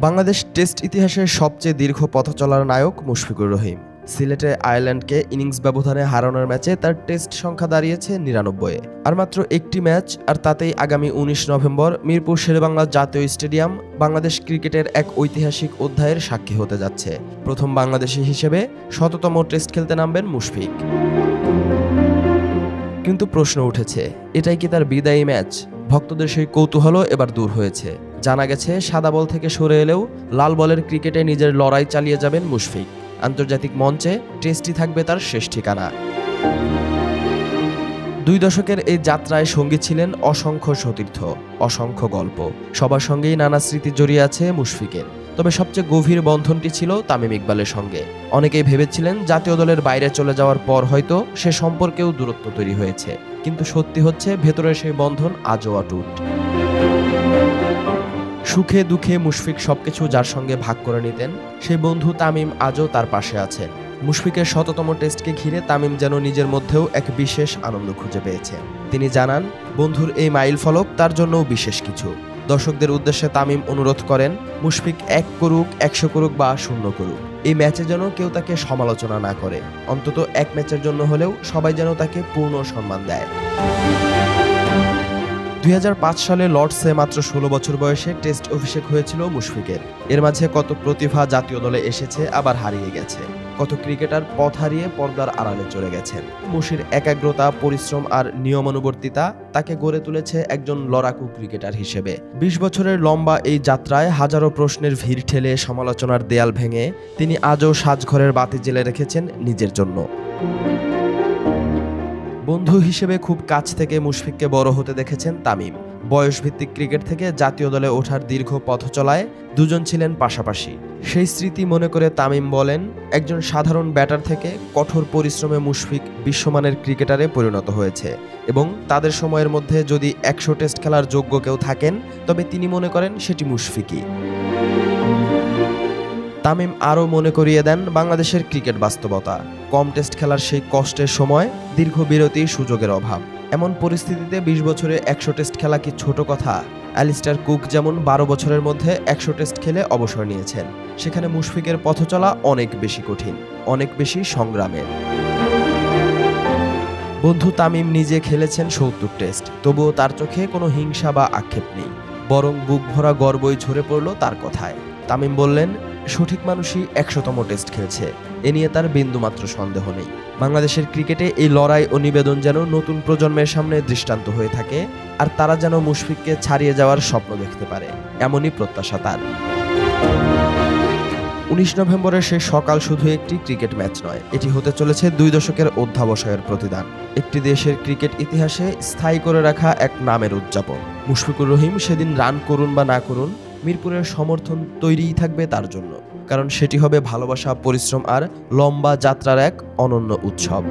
Bangladesh test ইতিহাসের সবচেয়ে দীর্ঘ পথ চলার নায়ক মুশফিকুর রহিম। সিলেটে আয়ারল্যান্ডকে ইনিংস ব্যবধানে হারানোর ম্যাচে তার টেস্ট সংখ্যা দাঁড়িয়েছে ৯৯। আর মাত্র একটি ম্যাচ, আর তাতেই আগামী ১৯ নভেম্বর মিরপুর শেরেবাংলা জাতীয় স্টেডিয়াম বাংলাদেশ ক্রিকেটের এক ঐতিহাসিক অধ্যায়ের সাক্ষী হতে যাচ্ছে। প্রথম বাংলাদেশি হিসেবে ১০০তম টেস্ট খেলতে নামবেন মুশফিক। কিন্তু প্রশ্ন উঠেছে, এটাই কি তার বিদায়ী ম্যাচ? ভক্তদের সেই কৌতূহলও এবার দূর হয়েছে। জানা গেছে, সাদা বল থেকে সরে এলেও লাল বলের ক্রিকেটে নিজের লড়াই চালিয়ে যাবেন মুশফিক। আন্তর্জাতিক মঞ্চে টেস্টই থাকবে তার শেষ ঠিকানা। ২ দশকের এই যাত্রায় সঙ্গী ছিলেন অসংখ্য সতীর্থ, অসংখ্য গল্প। সবার সঙ্গেই নানা স্মৃতি জড়িয়ে আছে মুশফিকের। তবে সবচেয়ে গভীর বন্ধনটি ছিল তামিম ইকবালের সঙ্গে। অনেকেই ভেবেছিলেন জাতীয় দলের বাইরে চলে যাওয়ার পর হয়তো সে সম্পর্কেও দূরত্ব তৈরি হয়েছে, কিন্তু সত্যি হচ্ছে ভেতরের সেই বন্ধন আজও অটুট। সুখে দুঃখে মুশফিক সবকিছু যার সঙ্গে ভাগ করে নিতেন, সেই বন্ধু তামিম আজও তার পাশে আছেন। মুশফিকের ১০০তম টেস্টকে ঘিরে তামিম যেন নিজের মধ্যেও এক বিশেষ আনন্দ খুঁজে পেয়েছেন। তিনি জানান, বন্ধুর এই মাইল ফলক তার জন্যও বিশেষ কিছু। দর্শকদের উদ্দেশ্যে তামিম অনুরোধ করেন, মুশফিক ১ করুক, ১০০ করুক বা ০ করুক, এই ম্যাচে যেন কেউ তাকে সমালোচনা না করে। অন্তত এক ম্যাচের জন্য হলেও সবাই যেন তাকে পূর্ণ সম্মান দেয়। ২০০৫ সালে লর্ডসে মাত্র ১৬ বছর বয়সে টেস্ট অভিষেক হয়েছিল মুশফিকের। এর মাঝে কত প্রতিভা জাতীয় দলে এসেছে, আবার হারিয়ে গেছে। কত ক্রিকেটার পথ হারিয়ে পর্দার আড়ালে চলে গেছেন। মুশির একাগ্রতা, পরিশ্রম আর নিয়মানুবর্তিতা তাকে গড়ে তুলেছে একজন লড়াকু ক্রিকেটার হিসেবে। ২০ বছরের লম্বা এই যাত্রায় হাজারো প্রশ্নের ভিড় ঠেলে, সমালোচনার দেয়াল ভেঙে তিনি আজও সাজঘরের বাতি জ্বেলে রেখেছেন নিজের জন্য। বন্ধু হিসেবে খুব কাছ থেকে মুশফিককে বড় হতে দেখেছেন তামিম। বয়সভিত্তিক ক্রিকেট থেকে জাতীয় দলে ওঠার দীর্ঘ পথ চলায় দুজন ছিলেন পাশাপাশি। সেই স্মৃতি মনে করে তামিম বলেন, একজন সাধারণ ব্যাটার থেকে কঠোর পরিশ্রমে মুশফিক বিশ্বমানের ক্রিকেটারে পরিণত হয়েছে, এবং তাদের সময়ের মধ্যে যদি ১০০ টেস্ট খেলার যোগ্য কেউ থাকেন, তবে তিনি মনে করেন সেটি মুশফিকই। তামিম আরও মনে করিয়ে দেন বাংলাদেশের ক্রিকেট বাস্তবতা। কম টেস্ট খেলার সেই কষ্টের সময়, দীর্ঘ বিরতি, সুযোগের অভাব। এমন পরিস্থিতিতে ২০ বছরে ১০০ টেস্ট খেলা কি ছোট কথা? অ্যালিস্টার কুক যেমন ১২ বছরের মধ্যে ১০০ টেস্ট খেলে অবসর নিয়েছেন, সেখানে মুশফিকের পথ চলা অনেক বেশি কঠিন, অনেক বেশি সংগ্রামের। বন্ধু তামিম নিজে খেলেছেন ৭০ টেস্ট, তবুও তার চোখে কোনো হিংসা বা আক্ষেপ নেই, বরং বুক ভরা গর্বই ঝরে পড়ল তার কথায়। তামিম বললেন, সঠিক মানুষই ১০০তম টেস্ট খেলছে, এ নিয়ে তার বিন্দুমাত্র সন্দেহ নেই। বাংলাদেশের ক্রিকেটে এই লড়াই ও নিবেদন যেন নতুন প্রজন্মের সামনে দৃষ্টান্ত হয়ে থাকে, আর তারা যেন মুশফিককে ছাড়িয়ে যাওয়ার স্বপ্ন দেখতে পারে, এমনই প্রত্যাশা তার। ১৯ নভেম্বরের সেই সকাল শুধু একটি ক্রিকেট ম্যাচ নয়, এটি হতে চলেছে ২ দশকের অধ্যাবসায়ের প্রতিদান, একটি দেশের ক্রিকেট ইতিহাসে স্থায়ী করে রাখা এক নামের উদযাপন। মুশফিকুর রহিম সেদিন রান করুন বা না করুন, মিরপুরের সমর্থন তৈরিই থাকবে তার জন্য, কারণ সেটি হবে ভালোবাসা, পরিশ্রম আর লম্বা যাত্রার এক অনন্য উৎসব।